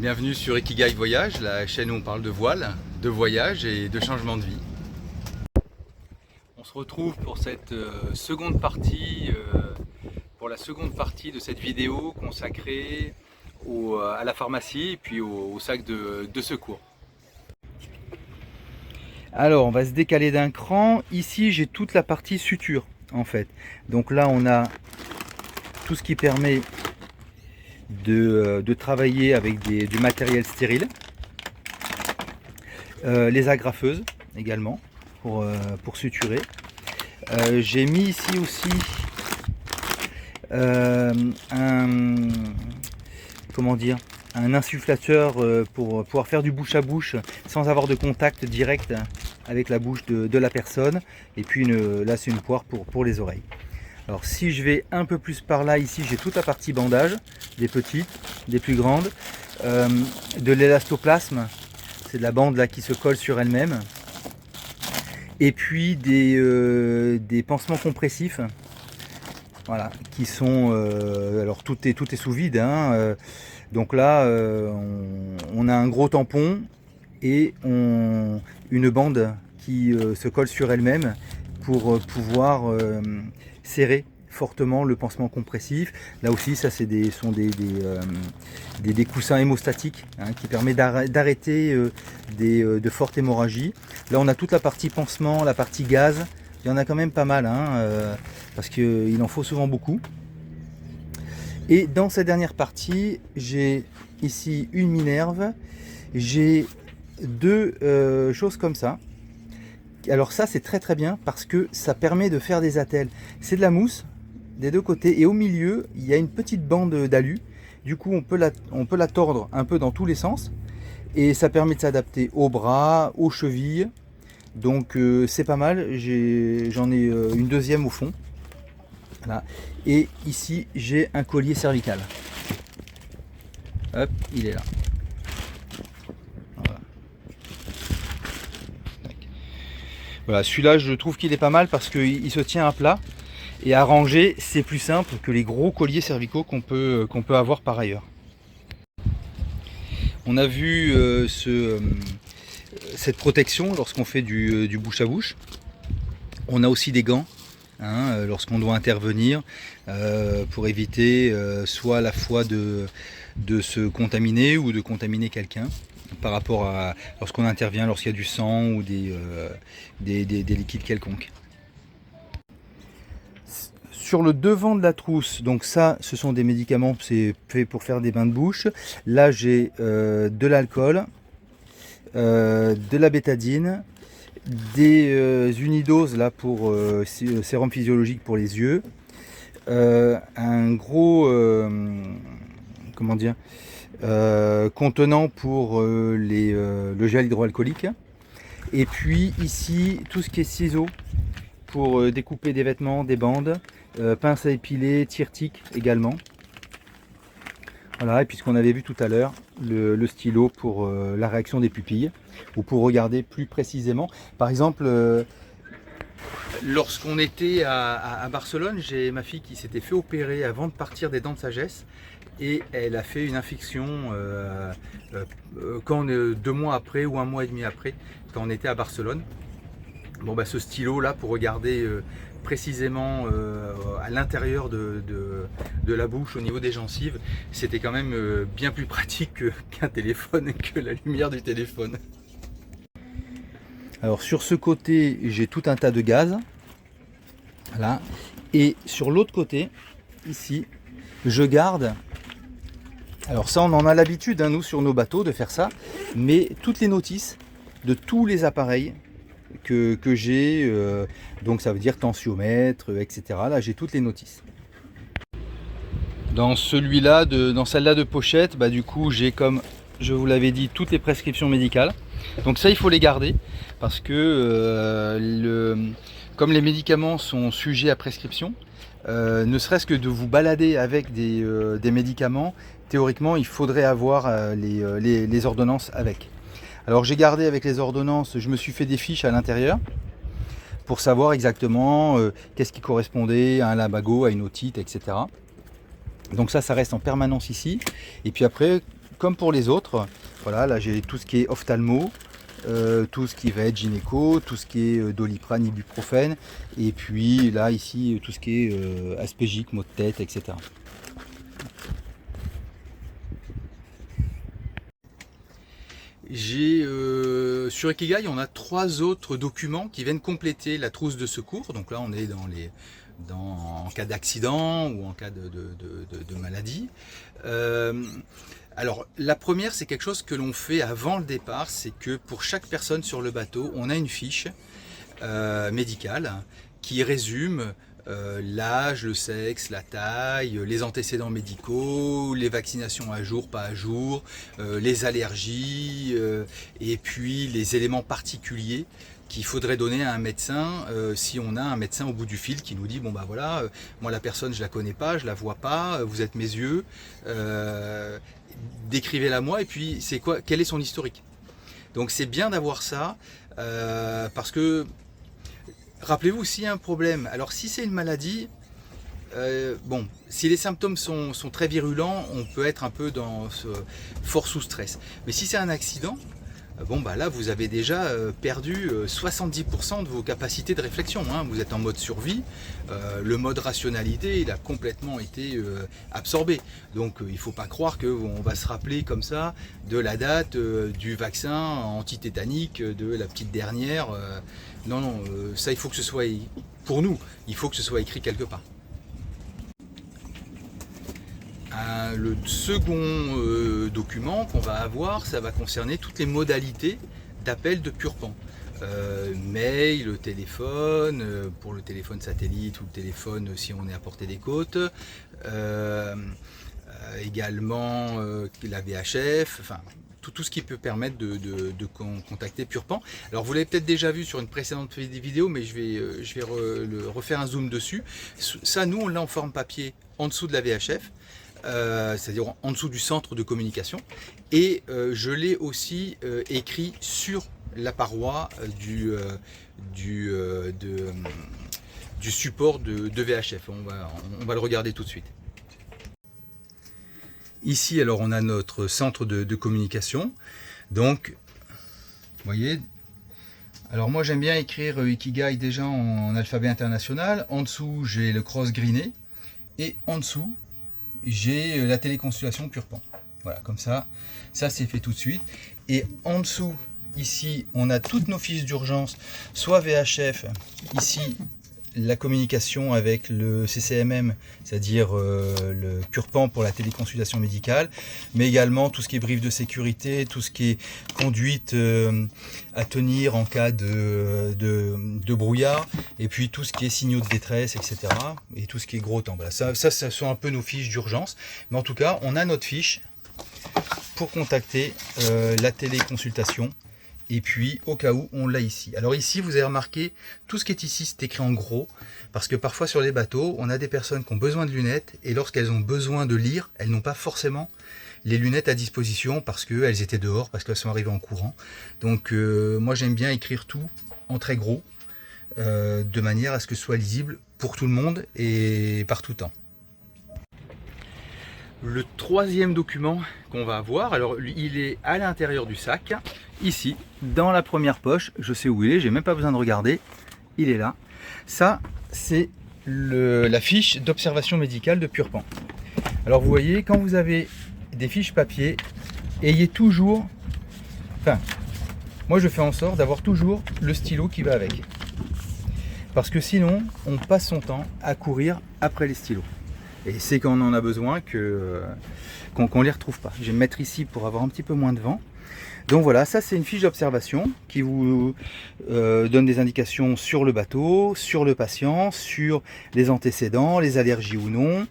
Bienvenue sur Ikigai Voyage, la chaîne où on parle de voile, de voyage et de changement de vie. On se retrouve pour cette seconde partie, pour la seconde partie de cette vidéo consacrée à la pharmacie et puis au sac de secours. Alors on va se décaler d'un cran. Ici j'ai toute la partie suture en fait. Donc là on a tout ce qui permet de travailler avec du matériel stérile, les agrafeuses également pour suturer. J'ai mis ici aussi un insufflateur pour pouvoir faire du bouche à bouche sans avoir de contact direct avec la bouche de la personne. Et puis là c'est une poire pour les oreilles. Alors si je vais un peu plus par là, ici j'ai toute la partie bandage, des petites, des plus grandes, de l'élastoplasme, c'est de la bande là qui se colle sur elle-même, et puis des pansements compressifs, voilà, qui sont, alors tout est sous vide, hein, donc là on a un gros tampon et une bande qui se colle sur elle-même pour pouvoir serrer fortement le pansement compressif. Là aussi, ça sont des coussins hémostatiques, hein, qui permet d'arrêter de fortes hémorragies. Là, on a toute la partie pansement, la partie gaz. Il y en a quand même pas mal, hein, parce qu'il en faut souvent beaucoup. Et dans cette dernière partie, j'ai ici une minerve. J'ai deux choses comme ça. Alors ça c'est très bien parce que ça permet de faire des attelles. C'est de la mousse des deux côtés et au milieu il y a une petite bande d'alu. Du coup on peut la tordre un peu dans tous les sens et ça permet de s'adapter aux bras, aux chevilles. Donc c'est pas mal. J'en ai une deuxième au fond. Voilà. Et ici j'ai un collier cervical. Hop, il est là. Voilà, celui-là je trouve qu'il est pas mal parce qu'il se tient à plat et à ranger c'est plus simple que les gros colliers cervicaux qu'on peut avoir par ailleurs. On a vu cette protection lorsqu'on fait du bouche à bouche. On a aussi des gants, hein, lorsqu'on doit intervenir pour éviter soit à la fois de se contaminer ou de contaminer quelqu'un, par rapport à lorsqu'on intervient, lorsqu'il y a du sang ou des liquides quelconques. Sur le devant de la trousse, donc ça ce sont des médicaments, c'est fait pour faire des bains de bouche. Là j'ai de l'alcool, de la bétadine, des unidoses là pour sérum physiologique pour les yeux, un gros contenant pour le gel hydroalcoolique, et puis ici tout ce qui est ciseaux pour découper des vêtements, des bandes, pince à épiler, tire-tic également. Voilà, et puis ce qu'on avait vu tout à l'heure, le stylo pour la réaction des pupilles ou pour regarder plus précisément. Par exemple, lorsqu'on était à Barcelone, j'ai ma fille qui s'était fait opérer avant de partir des dents de sagesse et elle a fait une infection 2 mois après ou 1 mois et demi après, quand on était à Barcelone. Bon, bah, ce stylo là pour regarder précisément à l'intérieur de la bouche, au niveau des gencives, c'était quand même bien plus pratique qu'un téléphone, que la lumière du téléphone. Alors sur ce côté j'ai tout un tas de gaz, voilà, et sur l'autre côté ici je garde, alors ça on en a l'habitude, hein, nous sur nos bateaux de faire ça, mais toutes les notices de tous les appareils que j'ai, donc ça veut dire tensiomètre, etc. Là j'ai toutes les notices. Dans celui-là, dans celle-là de pochette, bah, du coup j'ai, comme je vous l'avais dit, toutes les prescriptions médicales. Donc ça il faut les garder parce que comme les médicaments sont sujets à prescription, ne serait-ce que de vous balader avec des médicaments, théoriquement il faudrait avoir les ordonnances avec. Alors j'ai gardé avec les ordonnances, je me suis fait des fiches à l'intérieur pour savoir exactement qu'est-ce qui correspondait à un lumbago, à une otite, etc. Donc ça reste en permanence ici. Et puis après, comme pour les autres. Voilà, là j'ai tout ce qui est ophtalmo, tout ce qui va être gynéco, tout ce qui est doliprane, ibuprofène, et puis là ici tout ce qui est aspégique, maux de tête, etc. J'ai sur Ikigai, on a 3 autres documents qui viennent compléter la trousse de secours. Donc là, on est en cas d'accident ou en cas de maladie. Alors, la première, c'est quelque chose que l'on fait avant le départ, c'est que pour chaque personne sur le bateau, on a une fiche médicale qui résume l'âge, le sexe, la taille, les antécédents médicaux, les vaccinations à jour, pas à jour, les allergies, et puis les éléments particuliers qu'il faudrait donner à un médecin si on a un médecin au bout du fil qui nous dit bon bah voilà, moi la personne je la connais pas, je la vois pas, vous êtes mes yeux, décrivez-la moi et puis c'est quoi, quel est son historique. Donc c'est bien d'avoir ça parce que rappelez-vous aussi un problème. Alors si c'est une maladie, bon, si les symptômes sont très virulents, on peut être un peu dans fort sous stress. Mais si c'est un accident, bon bah là vous avez déjà perdu 70% de vos capacités de réflexion, hein. Vous êtes en mode survie, le mode rationalité il a complètement été absorbé. Donc il ne faut pas croire qu'on va se rappeler comme ça de la date du vaccin antitétanique de la petite dernière. Non, non, ça il faut que ce soit, pour nous, il faut que ce soit écrit quelque part. Le second document qu'on va avoir, ça va concerner toutes les modalités d'appel de Purpan. Mail, téléphone, pour le téléphone satellite ou le téléphone si on est à portée des côtes, également la VHF, enfin tout ce qui peut permettre de contacter Purpan. Alors vous l'avez peut-être déjà vu sur une précédente vidéo, mais je vais refaire un zoom dessus. Ça, nous on l'a en forme papier en dessous de la VHF. C'est-à-dire en dessous du centre de communication, et je l'ai aussi écrit sur la paroi du support de VHF. On va le regarder tout de suite. Ici, alors, on a notre centre de communication. Donc, vous voyez, alors moi j'aime bien écrire Ikigai déjà en alphabet international. En dessous, j'ai le cross-greené, et en dessous, j'ai la téléconsultation Purpan. Voilà, comme ça c'est fait tout de suite. Et en dessous, ici, on a toutes nos fiches d'urgence, soit VHF, ici, la communication avec le CCMM, c'est-à-dire le Purpan pour la téléconsultation médicale, mais également tout ce qui est brief de sécurité, tout ce qui est conduite à tenir en cas de brouillard, et puis tout ce qui est signaux de détresse, etc. Et tout ce qui est gros temps. Voilà, ça sont un peu nos fiches d'urgence, mais en tout cas, on a notre fiche pour contacter la téléconsultation. Et puis, au cas où, on l'a ici. Alors ici, vous avez remarqué, tout ce qui est ici, c'est écrit en gros. Parce que parfois, sur les bateaux, on a des personnes qui ont besoin de lunettes. Et lorsqu'elles ont besoin de lire, elles n'ont pas forcément les lunettes à disposition parce qu'elles étaient dehors, parce qu'elles sont arrivées en courant. Donc, moi, j'aime bien écrire tout en très gros, de manière à ce que ce soit lisible pour tout le monde et par tout temps. Le troisième document qu'on va avoir, alors il est à l'intérieur du sac, ici, dans la première poche, je sais où il est, j'ai même pas besoin de regarder, il est là. Ça, c'est la fiche d'observation médicale de Purpan. Alors vous voyez, quand vous avez des fiches papier, ayez toujours, enfin, moi je fais en sorte d'avoir toujours le stylo qui va avec. Parce que sinon, on passe son temps à courir après les stylos. Et c'est quand on en a besoin qu'on les retrouve pas. Je vais me mettre ici pour avoir un petit peu moins de vent. Donc voilà, ça c'est une fiche d'observation qui vous donne des indications sur le bateau, sur le patient, sur les antécédents, les allergies ou non.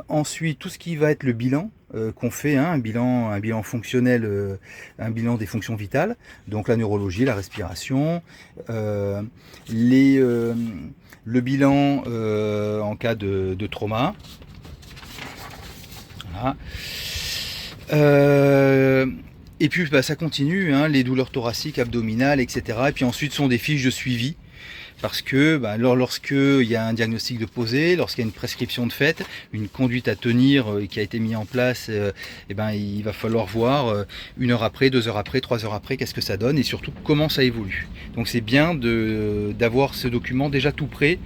Ensuite, tout ce qui va être le bilan qu'on fait, hein, un bilan fonctionnel, un bilan des fonctions vitales, donc la neurologie, la respiration, le bilan en cas de trauma. Voilà. Et puis bah, ça continue, hein, les douleurs thoraciques, abdominales, etc. Et puis ensuite sont des fiches de suivi parce que lorsqu'il y a un diagnostic de posé, lorsqu'il y a une prescription de fait, une conduite à tenir qui a été mise en place, il va falloir voir 1 heure après, 2 heures après, 3 heures après, qu'est-ce que ça donne et surtout comment ça évolue. Donc c'est bien d'avoir ce document déjà tout prêt,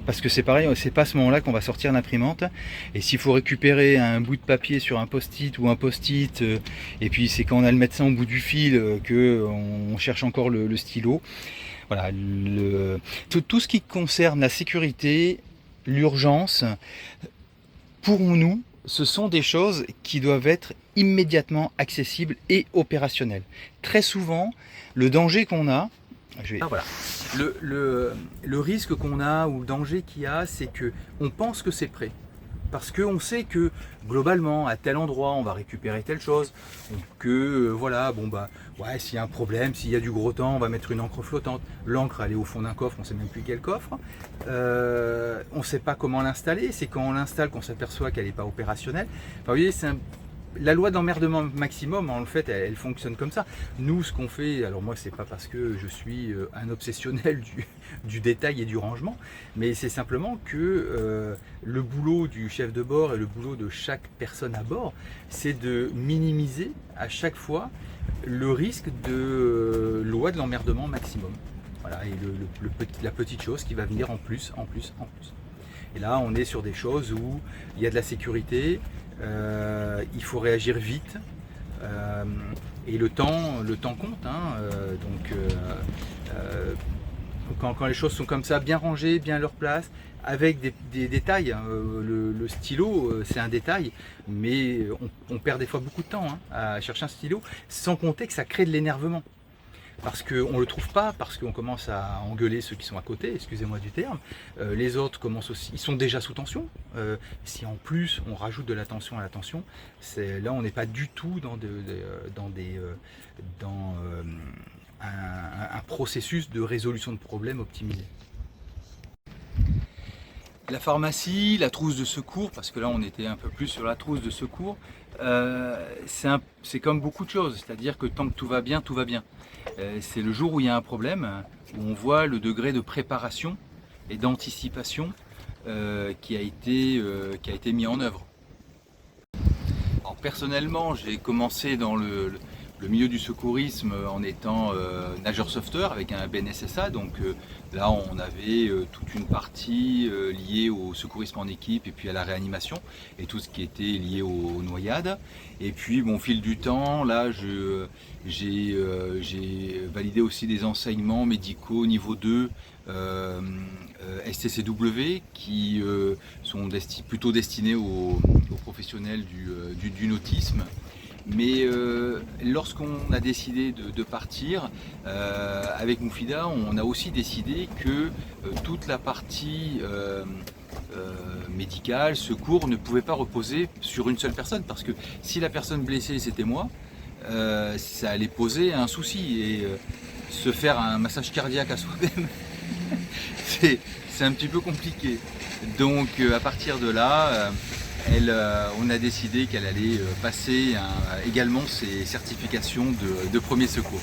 parce que c'est pareil, c'est pas à ce moment-là qu'on va sortir l'imprimante. Et s'il faut récupérer un bout de papier sur un post-it ou un post-it, et puis c'est quand on a le médecin au bout du fil qu'on cherche encore le stylo. Voilà, tout ce qui concerne la sécurité, l'urgence, pour nous, ce sont des choses qui doivent être immédiatement accessibles et opérationnelles. Très souvent, le danger qu'on a, voilà. Le risque qu'on a ou le danger qu'il y a, c'est qu'on pense que c'est prêt. Parce qu'on sait que globalement, à tel endroit, on va récupérer telle chose. S'il y a un problème, s'il y a du gros temps, on va mettre une encre flottante. L'encre, elle est au fond d'un coffre, on ne sait même plus quel coffre. On ne sait pas comment l'installer. C'est quand on l'installe qu'on s'aperçoit qu'elle n'est pas opérationnelle. Enfin, vous voyez, la loi d'emmerdement maximum, en fait, elle fonctionne comme ça. Nous, ce qu'on fait, alors moi, c'est pas parce que je suis un obsessionnel du détail et du rangement, mais c'est simplement que le boulot du chef de bord et le boulot de chaque personne à bord, c'est de minimiser à chaque fois le risque de loi de l'emmerdement maximum. Voilà, et la petite chose qui va venir en plus. Et là, on est sur des choses où il y a de la sécurité, il faut réagir vite, et le temps compte. Quand les choses sont comme ça, bien rangées, bien à leur place, avec des détails, le stylo, c'est un détail, mais on perd des fois beaucoup de temps à chercher un stylo, sans compter que ça crée de l'énervement. Parce qu'on ne le trouve pas, parce qu'on commence à engueuler ceux qui sont à côté, excusez-moi du terme. Les autres commencent aussi, ils sont déjà sous tension. Si en plus on rajoute de la tension à la tension, là on n'est pas du tout dans un processus de résolution de problèmes optimisé. La pharmacie, la trousse de secours, parce que là on était un peu plus sur la trousse de secours, c'est comme beaucoup de choses, c'est-à-dire que tant que tout va bien, tout va bien. C'est le jour où il y a un problème, où on voit le degré de préparation et d'anticipation qui a été mis en œuvre. Alors, personnellement, j'ai commencé dans le milieu du secourisme en étant nageur sauveteur avec un BNSSA, donc là on avait toute une partie liée au secourisme en équipe et puis à la réanimation et tout ce qui était lié aux noyades. Et puis au fil du temps, là j'ai validé aussi des enseignements médicaux niveau 2 STCW qui sont plutôt destinés aux professionnels du nautisme. Mais lorsqu'on a décidé de partir, avec Moufida, on a aussi décidé que toute la partie médicale, secours, ne pouvait pas reposer sur une seule personne. Parce que si la personne blessée c'était moi, ça allait poser un souci. Et se faire un massage cardiaque à soi-même, c'est un petit peu compliqué. Donc à partir de là, on a décidé qu'elle allait passer également ses certifications de premier secours.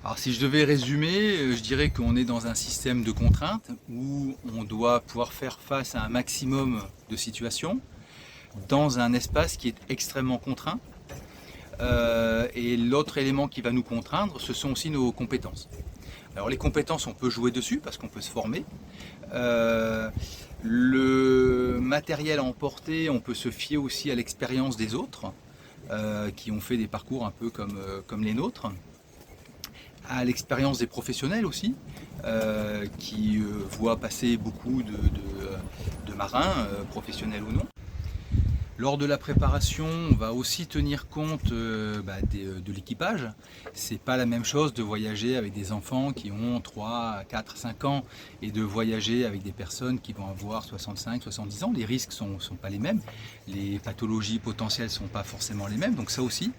Alors si je devais résumer, je dirais qu'on est dans un système de contraintes où on doit pouvoir faire face à un maximum de situations dans un espace qui est extrêmement contraint. Et l'autre élément qui va nous contraindre, ce sont aussi nos compétences. Alors les compétences, on peut jouer dessus parce qu'on peut se former. Le matériel à emporter, on peut se fier aussi à l'expérience des autres qui ont fait des parcours un peu comme les nôtres, à l'expérience des professionnels aussi qui voient passer beaucoup de marins, professionnels ou non. Lors de la préparation, on va aussi tenir compte de l'équipage. C'est pas la même chose de voyager avec des enfants qui ont 3, 4, 5 ans et de voyager avec des personnes qui vont avoir 65, 70 ans. Les risques sont pas les mêmes, les pathologies potentielles sont pas forcément les mêmes. Donc ça aussi,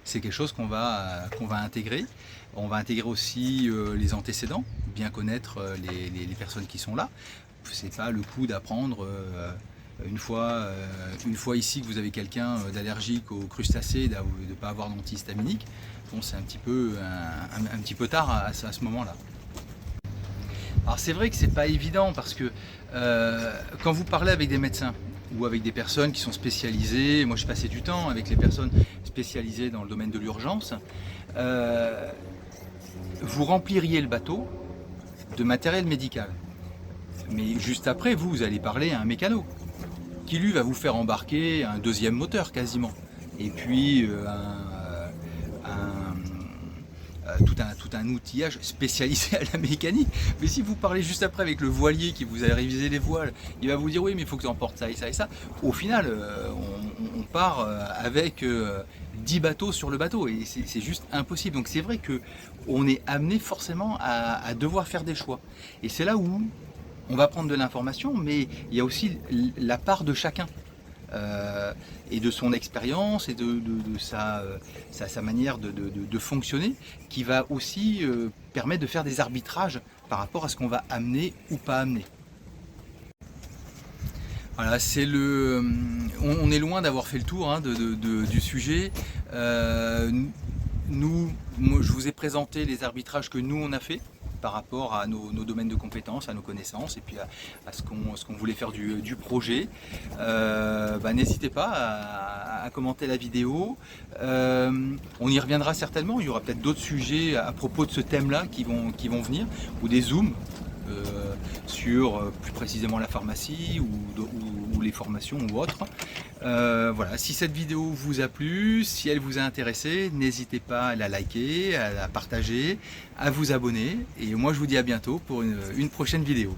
c'est quelque chose qu'on va intégrer. On va intégrer aussi les antécédents, bien connaître les personnes qui sont là. C'est pas le coup d'apprendre une fois ici que vous avez quelqu'un d'allergique aux crustacés, de ne pas avoir d'antihistaminique. Bon, c'est un petit peu tard à ce moment-là. Alors c'est vrai que c'est pas évident parce que quand vous parlez avec des médecins ou avec des personnes qui sont spécialisées, moi je passais du temps avec les personnes spécialisées dans le domaine de l'urgence, vous rempliriez le bateau de matériel médical. Mais juste après, vous allez parler à un mécano qui lui va vous faire embarquer un deuxième moteur quasiment. Et puis tout un outillage spécialisé à la mécanique. Mais si vous parlez juste après avec le voilier qui vous a révisé les voiles, il va vous dire oui mais il faut que tu emportes ça et ça et ça. Au final, on part avec 10 bateaux sur le bateau et c'est juste impossible. Donc c'est vrai qu'on est amené forcément à devoir faire des choix. Et c'est là où on va prendre de l'information, mais il y a aussi la part de chacun. Et de son expérience et de sa manière de fonctionner qui va aussi permettre de faire des arbitrages par rapport à ce qu'on va amener ou pas amener. Voilà, on est loin d'avoir fait le tour hein, du sujet. Moi, je vous ai présenté les arbitrages que nous on a fait par rapport à nos domaines de compétences, à nos connaissances et puis à ce qu'on voulait faire du projet. N'hésitez pas à commenter la vidéo. On y reviendra certainement, il y aura peut-être d'autres sujets à propos de ce thème-là qui vont venir, ou des zooms sur plus précisément la pharmacie ou les formations ou autres. Voilà, si cette vidéo vous a plu, si elle vous a intéressé, n'hésitez pas à la liker, à la partager, à vous abonner. Et moi je vous dis à bientôt pour une prochaine vidéo.